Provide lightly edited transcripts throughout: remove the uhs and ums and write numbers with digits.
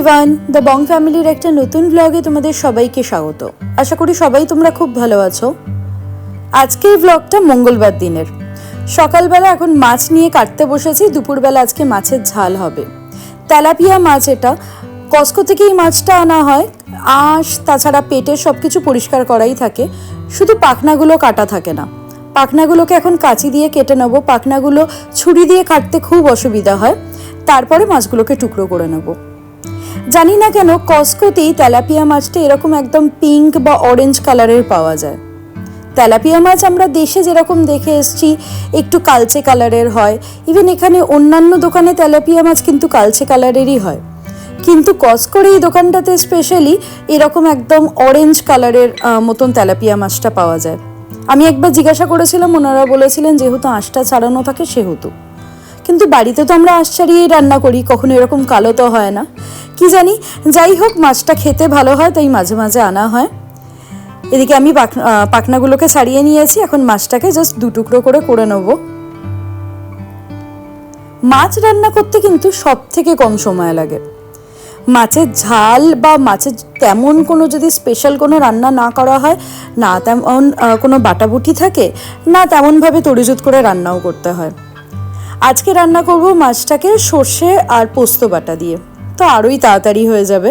Everyone, the Bong ফ্যামিলির একটা নতুন ব্লগে তোমাদের সবাইকে স্বাগত। আশা করি সবাই তোমরা খুব ভালো আছো। আজকের ব্লগটা মঙ্গলবার দিনের সকালবেলা। এখন মাছ নিয়ে কাটতে বসেছি। দুপুরবেলা আজকে মাছের ঝাল হবে। তেলাপিয়া মাছ, এটা কস্কো থেকেই মাছটা আনা হয়। আঁশ তাছাড়া পেটের সব কিছু পরিষ্কার করাই থাকে, শুধু পাখনাগুলো কাটা থাকে না। পাখনাগুলোকে এখন কাঁচি দিয়ে কেটে নেবো। পাখনাগুলো ছুরি দিয়ে কাটতে খুব অসুবিধা হয়। তারপরে মাছগুলোকে টুকরো করে নেব। জানি না কেন কস্কোতেই তেলাপিয়া মাছটা এরকম একদম পিঙ্ক বা অরেঞ্জ কালারের পাওয়া যায়। তেলাপিয়া মাছ আমরা দেশে যেরকম দেখে এসছি একটু কালচে কালারের হয়। ইভেন এখানে অন্যান্য দোকানে তেলাপিয়া মাছ কিন্তু কালচে কালারেরই হয়, কিন্তু কস্কোর এই দোকানটাতে স্পেশালি এরকম একদম অরেঞ্জ কালারের মতন তেলাপিয়া মাছটা পাওয়া যায়। আমি একবার জিজ্ঞাসা করেছিলাম, ওনারা বলেছিলেন যেহেতু আঁশটা ছাড়ানো থাকে সেহেতু। কিন্তু বাড়িতে তো আমরা আঁশ ছাড়িয়েই রান্না করি, কখনো এরকম কালো তো হয় না। কি জানি, যাই হোক মাছটা খেতে ভালো হয় তাই মাঝে মাঝে আনা হয়। এদিকে আমি পাখনাগুলোকে ছাড়িয়ে নিয়েছি। এখন মাছটাকে জাস্ট দু টুকরো করে নেব। মাছ রান্না করতে কিন্তু সব থেকে কম সময় লাগে। মাছের ঝাল বা মাছের তেমন কোনো যদি স্পেশাল কোনো রান্না না করা হয়, না তেমন কোনো বাটাবুটি থাকে, না তেমনভাবে তরিজুত করে রান্নাও করতে হয়। আজকে রান্না করব মাছটাকে সর্ষে আর পোস্ত বাটা দিয়ে, তো আরোই তাড়াতাড়ি হয়ে যাবে।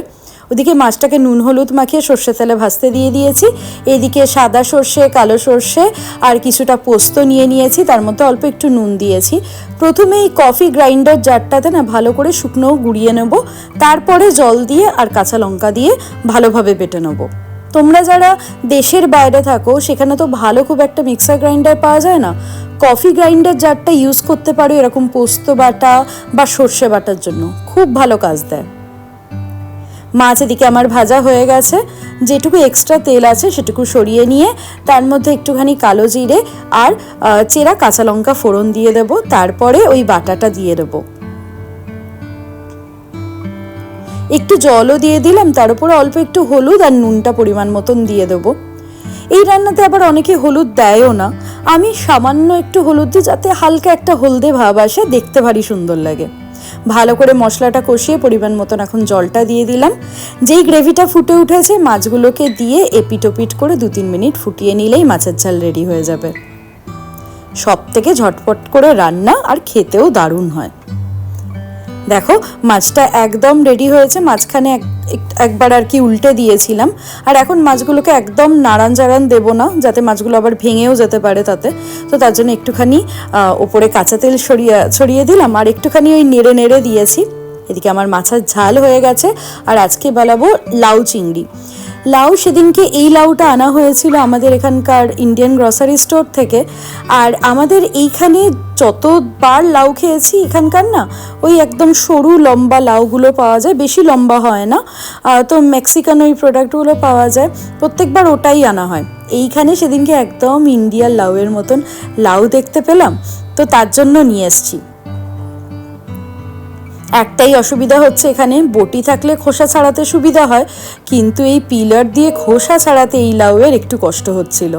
ওদিকে মাছটাকে নুন হলুদ মাখিয়ে সর্ষে তেলে ভাজতে দিয়ে দিয়েছি। এদিকে সাদা সর্ষে, কালো সর্ষে আর কিছুটা পোস্ত নিয়ে নিয়েছি, তার মধ্যে অল্প একটু নুন দিয়েছি। প্রথমে এই কফি গ্রাইন্ডার জারটাতে না ভালো করে শুকনো গুঁড়িয়ে নেব, তারপরে জল দিয়ে আর কাঁচা লঙ্কা দিয়ে ভালোভাবে বেটে নেব। তোমরা যারা দেশের বাইরে থাকো সেখানে তো ভালো খুব একটা মিক্সার গ্রাইন্ডার পাওয়া যায় না। কফি গ্রাইন্ডার জারটা ইউজ করতে পারো এরকম পোস্ত বাটা বা সর্ষে বাটার জন্য, খুব ভালো কাজ দেয়। মাছ এদিকে আমার ভাজা হয়ে গেছে। যেটুকু এক্সট্রা তেল আছে সেটুকু সরিয়ে নিয়ে তার মধ্যে একটুখানি কালো জিরে আর চেরা কাঁচা লঙ্কা ফোড়ন দিয়ে দেব। তারপরে ওই বাটাটা দিয়ে দেব। একটু জলও দিয়ে দিলাম, তার উপরে অল্প একটু হলুদ আর নুনটা পরিমাণ মতন দিয়ে দেবো। এই রান্নাতে আবার অনেকে হলুদ দেয়ও না। আমি সামান্য একটু হলুদ দিই, যাতে হালকা একটা হলদে ভাব আসে, দেখতে ভারী সুন্দর লাগে। ভালো করে মশলাটা কষিয়ে পরিমাণ মতন এখন জলটা দিয়ে দিলাম। যেই গ্রেভিটা ফুটে উঠেছে মাছগুলোকে দিয়ে এপিট ওপিট করে 2-3 মিনিট ফুটিয়ে নিলেই মাছের ঝাল রেডি হয়ে যাবে। সব থেকে ঝটপট করে রান্না আর খেতেও দারুণ হয়। দেখো মাছটা একদম রেডি হয়েছে। মাঝখানে একবার আর কি উল্টে দিয়েছিলাম। আর এখন মাছগুলোকে একদম নাড়ান চাড়ান দেবো না, যাতে মাছগুলো আবার ভেঙেও যেতে পারে তাতে। তো তার জন্য একটুখানি ওপরে কাঁচা তেল ছড়িয়ে দিলাম আর একটুখানি ওই নেড়ে নেড়ে দিয়েছি। এদিকে আমার মাছের ঝাল হয়ে গেছে। আর আজকে বানাবো লাউ চিংড়ি। লাউ সেদিনকে এই লাউটা আনা হয়েছিল আমাদের এখানকার ইন্ডিয়ান গ্রসারি স্টোর থেকে। আর আমাদের এইখানে যতবার লাউ খেয়েছি এখানকার না, ওই একদম সরু লম্বা লাউগুলো পাওয়া যায়, বেশি লম্বা হয় না। তো মেক্সিকান ওই প্রোডাক্টগুলো পাওয়া যায়, প্রত্যেকবার ওটাই আনা হয়। এইখানে সেদিনকে একদম ইন্ডিয়ার লাউয়ের মতন লাউ দেখতে পেলাম, তো তার জন্য নিয়ে এসছি। একটাই অসুবিধা হচ্ছে, এখানে বটি থাকলে খোসা ছাড়াতে সুবিধা হয়, কিন্তু এই পিলার দিয়ে খোসা ছাড়াতে এই লাউয়ের একটু কষ্ট হচ্ছিল।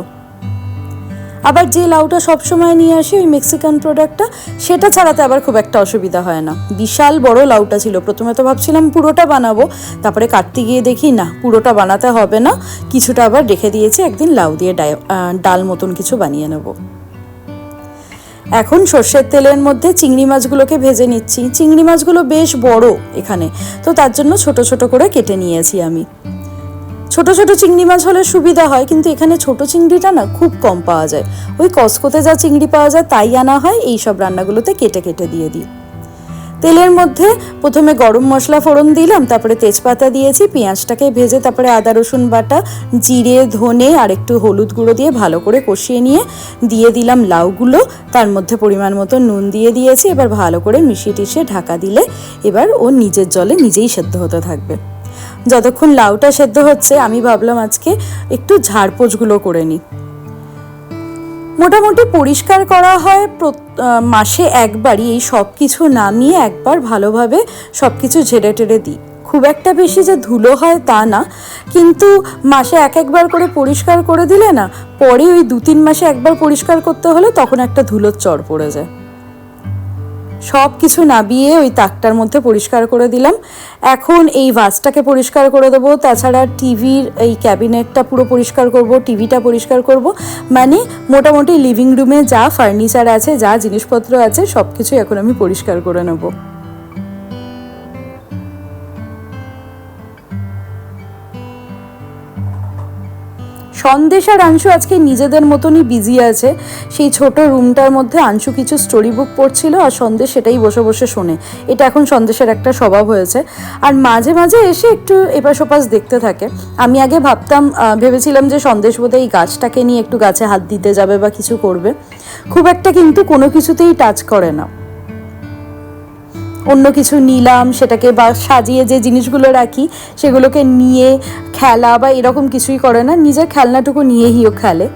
আবার যে লাউটা সবসময় নিয়ে আসি ওই মেক্সিকান প্রোডাক্টটা, সেটা ছাড়াতে আবার খুব একটা অসুবিধা হয় না। বিশাল বড় লাউটা ছিল। প্রথমে তো ভাবছিলাম পুরোটা বানাবো, তারপরে কাটতে গিয়ে দেখি না, পুরোটা বানাতে হবে না, কিছুটা আবার রেখে দিয়েছি, একদিন লাউ দিয়ে ডাল মতন কিছু বানিয়ে নেব। এখন সর্ষের তেলের মধ্যে চিংড়ি মাছগুলোকে ভেজে নিচ্ছি। চিংড়ি মাছগুলো বেশ বড় এখানে, তো তার জন্য ছোট ছোট করে কেটে নিয়েছি আমি। ছোট ছোট চিংড়ি মাছ হলে সুবিধা হয়, কিন্তু এখানে ছোট চিংড়িটা না খুব কম পাওয়া যায়। ওই কস্কোতে যা চিংড়ি পাওয়া যায় তাই আনা হয়। এই সব রান্নাগুলোতে কেটে কেটে দিয়ে দিই। তেলের মধ্যে প্রথমে গরম মশলা ফোড়ন দিলাম, তারপরে তেজপাতা দিয়েছি, পেঁয়াজটাকে ভেজে তারপরে আদা রসুন বাটা, জিরে, ধনে আর একটু হলুদ গুঁড়ো দিয়ে ভালো করে কষিয়ে নিয়ে দিয়ে দিলাম লাউগুলো। তার মধ্যে পরিমাণ মতো নুন দিয়ে দিয়েছি। এবার ভালো করে মিশিয়ে টিশিয়ে ঢাকা দিলে এবার ও নিজের জলে নিজেই সেদ্ধ হতে থাকবে। যতক্ষণ লাউটা সেদ্ধ হচ্ছে আমি ভাবলাম আজকে একটু ঝাড়পোছগুলো করে নিই। মোটামুটি পরিষ্কার করা হয় মাসে একবারই। এই সব কিছু নামিয়ে একবার ভালোভাবে সব কিছু ঝেড়ে টেড়ে দিই। খুব একটা বেশি যে ধুলো হয় তা না, কিন্তু মাসে একবার করে পরিষ্কার করে দিলে না, পরে ওই 2-3 মাসে একবার পরিষ্কার করতে হলে তখন একটা ধুলোর চড় পড়ে যায়। সব কিছু নাবিয়ে ওই তাকটার মধ্যে পরিষ্কার করে দিলাম। এখন এই ভাসটাকে পরিষ্কার করে দেবো, তাছাড়া টিভির এই ক্যাবিনেটটা পুরো পরিষ্কার করব, টিভিটা পরিষ্কার করব, মানে মোটামুটি লিভিং রুমে যা ফার্নিচার আছে, যা জিনিসপত্র আছে সব কিছু এখন আমি পরিষ্কার করে নেবো। সন্দেশ আর আংশু আজকে নিজেদের মতনই বিজি আছে। সেই ছোট রুমটার মধ্যে আংশু কিছু স্টোরি বুক পড়ছিল আর সন্দেশ সেটাই বসে বসে শোনে। এটা এখন সন্দেশের একটা স্বভাব হয়েছে। আর মাঝে মাঝে এসে একটু এপাশ ওপাশ দেখতে থাকে। আমি আগে ভেবেছিলাম যে সন্দেশ বোধহয় এই গাছটাকে নিয়ে একটু গাছে হাত দিতে যাবে বা কিছু করবে, খুব একটা কিন্তু কোনো কিছুতেই টাচ করে না। অন্য কিছু নিলাম সেটাকে বা সাজিয়ে যে জিনিসগুলো রাখি সেগুলোকে নিয়ে খেলা বা এরকম কিছুই করে না, নিজের খেলনাটুকু নিয়েইও খেলে।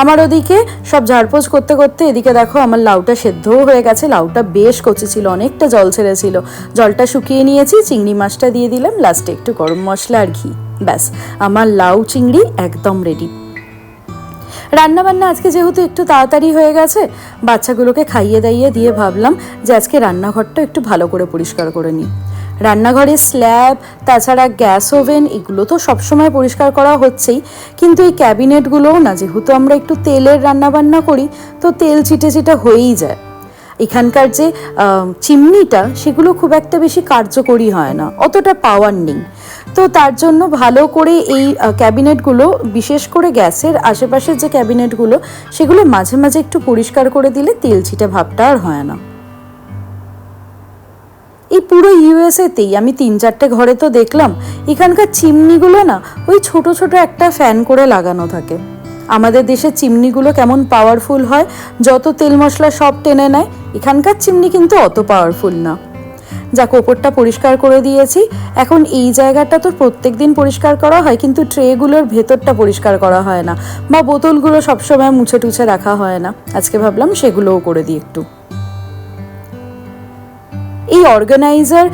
আমার ওদিকে সব ঝাড়পোছ করতে করতে এদিকে দেখো আমার লাউটা সেদ্ধও হয়ে গেছে। লাউটা বেশ কচি ছিল, অনেকটা জল ছেড়েছিল, জলটা শুকিয়ে নিয়েছি, চিংড়ি মাছটা দিয়ে দিলাম, লাস্টে একটু গরম মশলা আর ঘি, ব্যাস আমার লাউ চিংড়ি একদম রেডি। রান্নাবান্না আজকে যেহেতু একটু তাড়াতাড়ি হয়ে গেছে, বাচ্চাগুলোকে খাইয়ে দাইয়ে দিয়ে ভাবলাম যে আজকে রান্নাঘরটা একটু ভালো করে পরিষ্কার করে নিই। রান্নাঘরের স্ল্যাব, তাছাড়া গ্যাস ওভেন, এগুলো তো সবসময় পরিষ্কার করা হচ্ছেই, কিন্তু এই ক্যাবিনেটগুলোও না, যেহেতু আমরা একটু তেলের রান্নাবান্না করি তো তেল চিটে চিটে হয়েই যায়। এখানকার যে চিমনিটা সেগুলো খুব একটা বেশি কার্যকরী হয় না, অতটা পাওয়ার নেই। তো তার জন্য ভালো করে এই ক্যাবিনেটগুলো, বিশেষ করে গ্যাসের আশেপাশের যে ক্যাবিনেটগুলো, সেগুলো মাঝে মাঝে একটু পরিষ্কার করে দিলে তেল ছিটে ভাবটা আর হয় না। এই পুরো ইউএসএতেই আমি 3-4টে ঘরে তো দেখলাম এখানকার চিমনিগুলো না ওই ছোট ছোট একটা ফ্যান করে লাগানো থাকে। আমাদের দেশের চিমনিগুলো কেমন পাওয়ারফুল হয়, যত তেল মশলা সব টেনে নেয়, এখানকার চিমনি কিন্তু অত পাওয়ারফুল না। যাক, ওপরটা পরিষ্কার করে দিয়েছি। এখন এই জায়গাটা তো প্রত্যেক দিন পরিষ্কার করা হয়, কিন্তু ট্রেগুলোর ভেতরটা পরিষ্কার করা হয় না, বা বোতলগুলো সবসময় মুছে টুছে রাখা হয় না। আজকে ভাবলাম সেগুলোও করে দিই একটু। এই অর্গানাইজার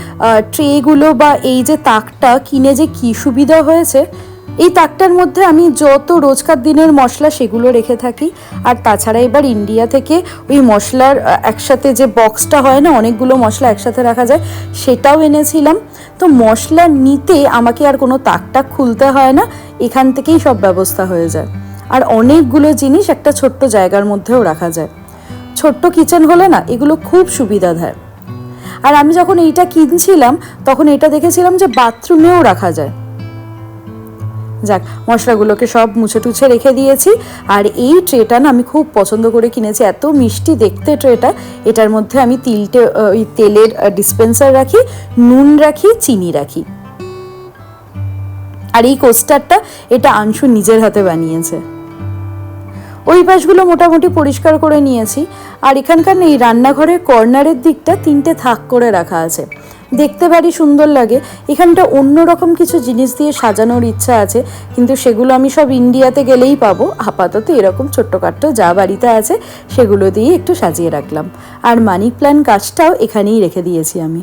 ট্রেগুলো বা এই যে তাকটা কিনে যে কি সুবিধা হয়েছে, এই তাকটার মধ্যে আমি যত রোজকার দিনের মশলা সেগুলো রেখে থাকি। আর তাছাড়া এবার ইন্ডিয়া থেকে ওই মশলার একসাথে যে বক্সটা হয় না, অনেকগুলো মশলা একসাথে রাখা যায়, সেটাও এনেছিলাম। তো মশলা নিতে আমাকে আর কোনো তাকটা খুলতে হয় না, এখান থেকেই সব ব্যবস্থা হয়ে যায়। আর অনেকগুলো জিনিস একটা ছোট্ট জায়গার মধ্যেও রাখা যায়। ছোট্ট কিচেন হলে না এগুলো খুব সুবিধা দেয়। আর আমি যখন এইটা কিনছিলাম তখন এটা দেখেছিলাম যে বাথরুমেও রাখা যায়। যাক, মশলাগুলোকে সব মুছে টুছে রেখে দিয়েছি। আর এই ট্রেটা না আমি খুব পছন্দ করে কিনেছি, এত মিষ্টি দেখতে ট্রেটা। এটার মধ্যে আমি ওই তেলের ডিসপেন্সার রাখি, নুন রাখি, চিনি রাখি। আর এই কোস্টারটা এটা আংশু নিজের হাতে বানিয়েছে। ওই পাশগুলো মোটামুটি পরিষ্কার করে নিয়েছি। আর এখানকার এই রান্নাঘরের কর্নারের দিকটা 3টে থাক করে রাখা আছে, দেখতে ভারী সুন্দর লাগে। এখানটা অন্যরকম কিছু জিনিস দিয়ে সাজানোর ইচ্ছা আছে, কিন্তু সেগুলো আমি সব ইন্ডিয়াতে গেলেই পাবো। আপাতত এরকম ছোট্টখাট্ট যা বাড়িতে আছে সেগুলো দিয়ে একটু সাজিয়ে রাখলাম। আর মানি প্ল্যান্ট গাছটাও এখানেই রেখে দিয়েছি আমি।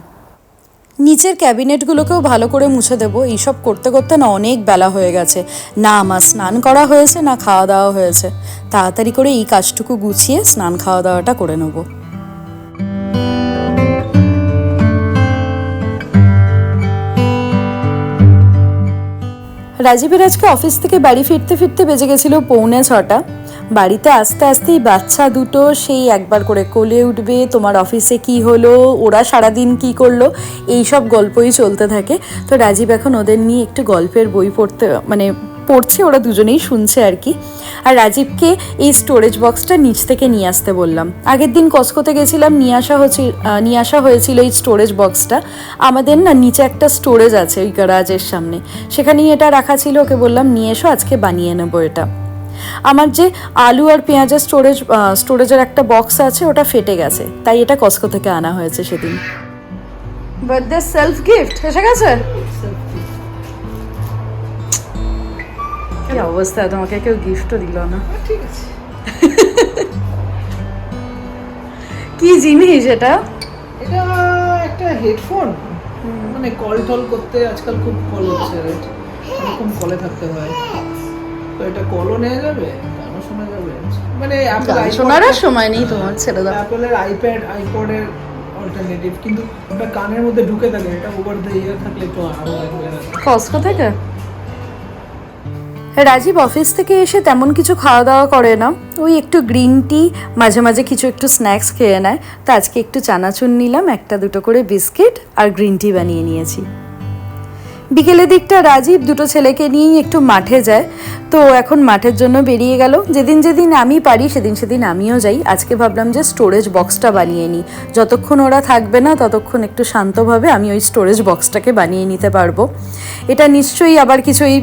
নিচের ক্যাবিনেটগুলোকেও ভালো করে মুছে দেবো। এইসব করতে করতে না অনেক বেলা হয়ে গেছে, না আমার স্নান করা হয়েছে না খাওয়া দাওয়া হয়েছে। তাড়াতাড়ি করে এই কাজটুকু গুছিয়ে স্নান খাওয়া দাওয়াটা করে নেবো। রাজীবের আজকে অফিস থেকে বাড়ি ফিরতে ফিরতে বেজে গেছিল 5:45। বাড়িতে আস্তে আস্তেই বাচ্চা দুটো সেই একবার করে কোলে উঠবে, তোমার অফিসে কি হলো, ওরা সারাদিন কি করলো, এই সব গল্পই চলতে থাকে। তো রাজীব এখন ওদের নিয়ে একটু গল্পের বই পড়ছে, ওরা দুজনেই শুনছে আর কি। আর রাজীবকে এই স্টোরেজ বক্সটা নিচ থেকে নিয়ে আসতে বললাম। আগের দিন কসকোতে গেছিলাম, নিয়ে আসা হয়েছিল এই স্টোরেজ বক্সটা। আমাদের না নিচে একটা স্টোরেজ আছে ওই গ্যারাজের সামনে, সেখানেই এটা রাখা ছিল। ওকে বললাম নিয়ে এসো, আজকে বানিয়ে নেবো এটা। আমার যে আলু আর পেঁয়াজের স্টোরেজের একটা বক্স আছে, ওটা ফেটে গেছে, তাই এটা কসকো থেকে আনা হয়েছে সেদিন। বার্থডে সেলফ গিফট এসে গেছে। কি অবস্থা, তোমাকে কেউ গিফটও দিল না। ঠিক আছে, কি জিনিস এটা? এটা একটা হেডফোন, মানে কল টল করতে আজকাল খুব কল হচ্ছে, এরকম কলে থাকতে হয়। তো এটা কলও নেওয়া যাবে, গানও শোনা যাবে, মানে শোনার আর সময় নেই তোমার, ছেড়ে দাও। অ্যাপলের আইপ্যাড, আইপডের অল্টারনেটিভ, কিন্তু ওটা কানের মধ্যে ঢুকে থাকে, এটা ওভার দ্য ইয়ার থাকলে একটু আরাম লাগবে। কস্কো থেকে রাজীব অফিস থেকে এসে তেমন কিছু খাওয়া দাওয়া করে না, ওই একটু গ্রিন টি, মাঝে মাঝে কিছু একটু স্ন্যাক্স খেয়ে নেয়। তো আজকে একটু চানাচুর নিলাম, একটা দুটো করে বিস্কিট আর গ্রিন টি বানিয়ে নিয়েছি। বিকেলের দিকটা রাজীব দুটো ছেলেকে নিয়েই একটু মাঠে যায়, তো এখন মাঠের জন্য বেরিয়ে গেল। যেদিন যেদিন আমি পারি সেদিন সেদিন আমিও যাই। আজকে ভাবলাম যে স্টোরেজ বক্সটা বানিয়ে নিই, যতক্ষণ ওরা থাকবে না ততক্ষণ একটু শান্তভাবে আমি ওই স্টোরেজ বক্সটাকে বানিয়ে নিতে পারবো। এটা নিশ্চয়ই আবার কিছু এই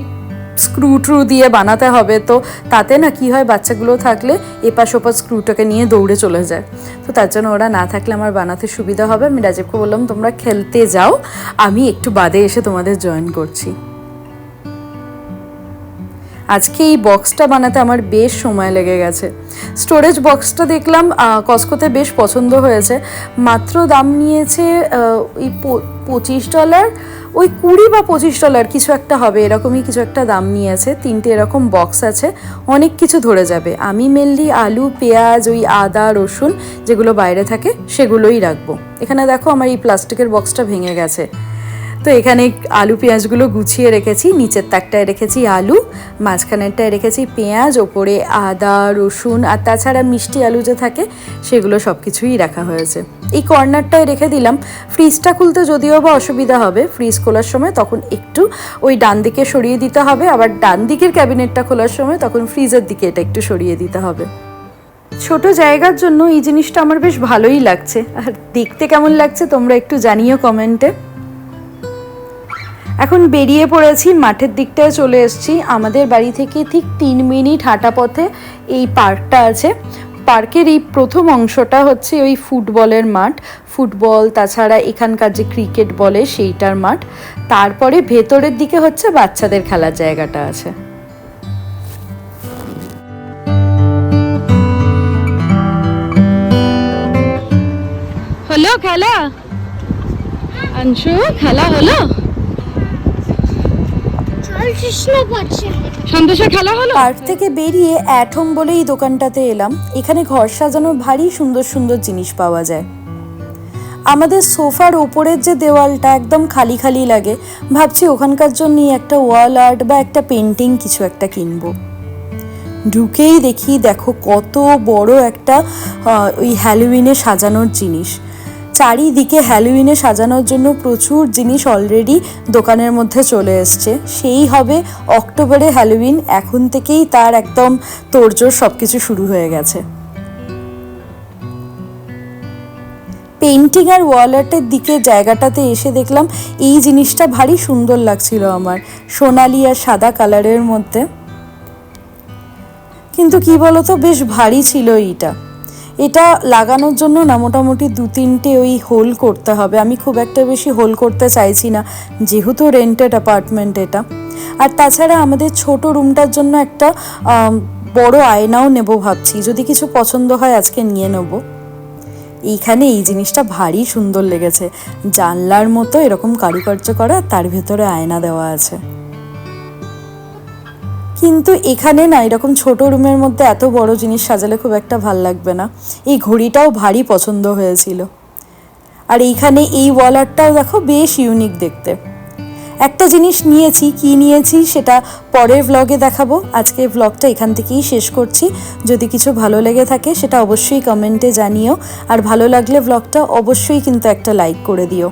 স্ক্রু ট্রু দিয়ে বানাতে হবে, তো তাতে না কি হয়, বাচ্চাগুলো থাকলে এপাশ ওপাশ স্ক্রুটাকে নিয়ে দৌড়ে চলে যায়। তো তার জন্য ওরা না থাকলে আমার বানাতে সুবিধা হবে। আমি রাজীবকে বললাম তোমরা খেলতে যাও, আমি একটু বাদে এসে তোমাদের জয়েন করছি। আজকে এই বক্সটা বানাতে আমার বেশ সময় লেগে গেছে। স্টোরেজ বক্সটা দেখলাম কস্কোতে বেশ পছন্দ হয়েছে, মাত্র দাম নিয়েছে ওই $25, ওই $20 বা $25 কিছু একটা হবে, এরকমই কিছু একটা দাম নিয়েছে। 3টে এরকম বক্স আছে, অনেক কিছু ধরে যাবে। আমি মেনলি আলু, পেঁয়াজ, ওই আদা, রসুন যেগুলো বাইরে থাকে সেগুলোই রাখবো। এখানে দেখো আমার এই প্লাস্টিকের বক্সটা ভেঙে গেছে, তো এখানে আলু পেঁয়াজগুলো গুছিয়ে রেখেছি। নিচের তাকটায় রেখেছি আলু, মাঝখানেরটায় রেখেছি পেঁয়াজ, ওপরে আদা, রসুন, আর তাছাড়া মিষ্টি আলু যে থাকে সেগুলো সব কিছুই রাখা হয়েছে। এই কর্নারটায় রেখে দিলাম। ফ্রিজটা খুলতে যদিও বা অসুবিধা হবে, ফ্রিজ খোলার সময় তখন একটু ওই ডান দিকে সরিয়ে দিতে হবে, আবার ডান দিকের ক্যাবিনেটটা খোলার সময় তখন ফ্রিজের দিকে এটা একটু সরিয়ে দিতে হবে। ছোট জায়গার জন্য এই জিনিসটা আমার বেশ ভালোই লাগছে, আর দেখতে কেমন লাগছে তোমরা একটু জানিও কমেন্টে। এখন বেরিয়ে পড়েছি, মাঠের দিকটায় চলে এসেছি। আমাদের বাড়ি থেকে ঠিক 3 মিনিট হাঁটা পথে এই পার্কটা আছে। পার্কের এই প্রথম অংশটা হচ্ছে ওই ফুটবলের মাঠ, ফুটবল, তাছাড়া এখানকার যে ক্রিকেট বলে সেইটার মাঠ। তারপরে ভেতরের দিকে হচ্ছে বাচ্চাদের খেলার জায়গাটা আছে। হলো খেলা, অংশু খেলা হলো, সন্তোষের খেলা হলো। পার্ক থেকে বেরিয়ে অ্যাটম বলে এই দোকানটাতে এলাম। এখানে ঘর সাজানোর ভারী সুন্দর সুন্দর জিনিস পাওয়া যায়। আমাদের সোফার ওপরের যে দেওয়ালটা একদম খালি খালি লাগে, ভাবছি ওখানকার জন্যই একটা ওয়াল আর্ট বা একটা পেন্টিং কিছু একটা কিনবো। ঢুকেই দেখি দেখো কত বড় একটা ওই হ্যালোউইনে সাজানোর জিনিস। চারিদিকে হ্যালোউইনে সাজানোর জন্য প্রচুর জিনিস অলরেডি দোকানের মধ্যে চলে এসছে। সেই হবে অক্টোবরে হ্যালোউইন, এখন থেকেই তার একদম তোড়জোড় সব কিছু শুরু হয়ে গেছে। পেন্টিং আর ওয়াল আর্টের দিকে জায়গাটাতে এসে দেখলাম এই জিনিসটা ভারী সুন্দর লাগছিল আমার, সোনালি আর সাদা কালারের মধ্যে। কিন্তু কি বলতো, বেশ ভারী ছিল এইটা। এটা লাগানোর জন্য না মোটামুটি 2-3টে ওই হোল করতে হবে। আমি খুব একটা বেশি হোল করতে চাইছি না, যেহেতু রেন্টেড অ্যাপার্টমেন্ট এটা। আর তাছাড়া আমাদের ছোট রুমটার জন্য একটা বড় আয়নাও নেব ভাবছি, যদি কিছু পছন্দ হয় আজকে নিয়ে নেব। এইখানে এই জিনিসটা ভারী সুন্দর লেগেছে, জানলার মতো এরকম কারুকার্য করা, তার ভেতরে আয়না দেওয়া আছে। কিন্তু এখানে না এরকম ছোট রুমের মধ্যে এত বড় জিনিস সাজালে খুব একটা ভাল লাগবে না। এই ঘড়িটাও ভারী পছন্দ হয়েছিল। আর এইখানে এই ওয়াল আর্টটাও দেখো বেশ ইউনিক দেখতে। একটা জিনিস নিয়েছি, কি নিয়েছি সেটা পরের ভ্লগে দেখাবো। আজকে ভ্লগটা এখান থেকেই শেষ করছি। যদি কিছু ভালো লেগে থাকে সেটা অবশ্যই কমেন্টে জানিও, আর ভালো লাগলে ভ্লগটা অবশ্যই কিন্তু একটা লাইক করে দিও।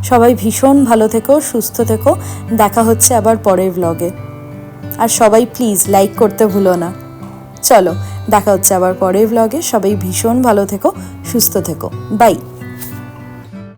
সবাই ভীষণ ভালো থেকো, সুস্থ থেকো, দেখা হচ্ছে আবার পরের ভ্লগে। আর সবাই প্লিজ লাইক করতে ভুলো না। চলো দেখা হচ্ছে আবার পরের ভ্লগে। সবাই ভীষণ ভালো থেকো, সুস্থ থেকো, বাই।